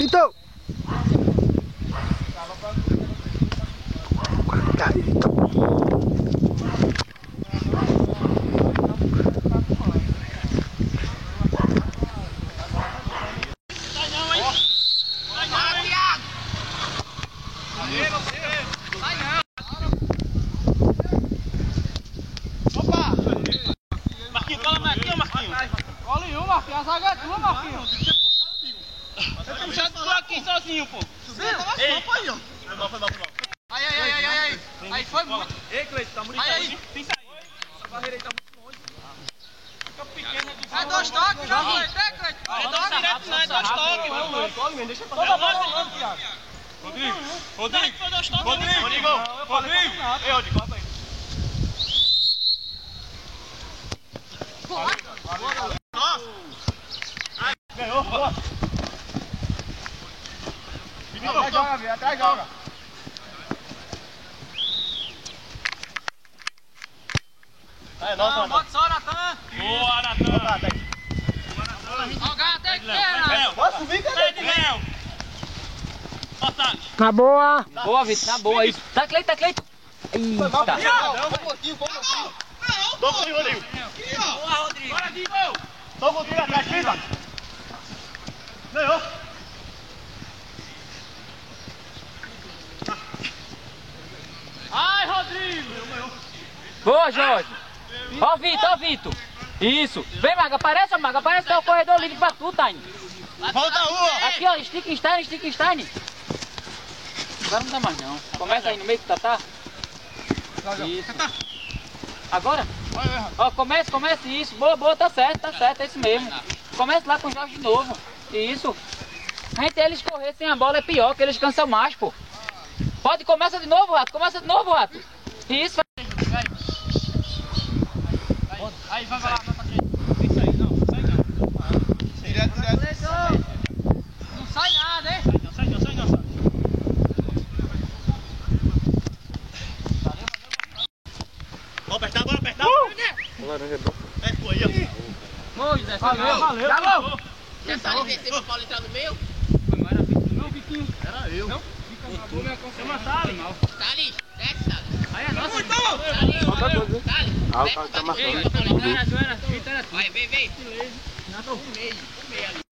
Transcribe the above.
Então. Olha, Marquinhos, a zaga é tua, Marquinhos. Você tá puxando tu aqui sozinho, pô. Ei, foi mal. Aí. Aí foi muito. Ei, Cleiton, tá muito aí. Tem saída. Essa barreira aí tá muito longe. Fica pequena aqui. É dois toques, não, Cleiton. É, Cleiton. É dois direto, não. É dois toques, mano. Deixa eu passar. Rodrigo. Ei, Rodrigo, corta aí. Ganhou, boa. Atrás joga, velho, atrás joga. É nossa, bota só, Natan. Boa, Natan. Jogar até esquerda. Pode subir, cara. Léo. Na boa. Boa, Vitor, na boa. Isso. Tá, Cleiton, Eita. Foi um pouquinho. Tô contigo, Rodrigo. Boa, Rodrigo. Bora, Digo. Tô contigo atrás, pisa. Ganhou. Ai, Rodrigo. Boa, Jorge. Ó, Vitor. Isso. Vem, Maga, aparece, que é o corredor livre pra tu, Taine. Volta a rua. Aqui, ó, Stickenstein. Agora não dá mais, não. Começa aí no meio do Tatá. Isso. Agora? Ó, começa, isso. Boa, tá certo, é isso mesmo. Começa lá com o Jorge de novo. Isso. A gente, eles correr sem a bola é pior, que eles cansam mais, pô. Começa de novo, Rato. Isso. Aí, vai lá, pra direita. Isso aí, não sai não. Direto. Não sai nada, hein? Sai não. Bora apertar. Laranja é bom. É, foi aí, ó. Ô, José, Valeu. Já sabe descer pro Paulo entrar no meio? Não, Vitinho. Era eu. Não? Chama Sali. Sali, desce, Sali. Aí é nossa. Falta dois, hein? Sali, Ah, o cara tá marcando. vai, vem. Silêncio. No meio ali.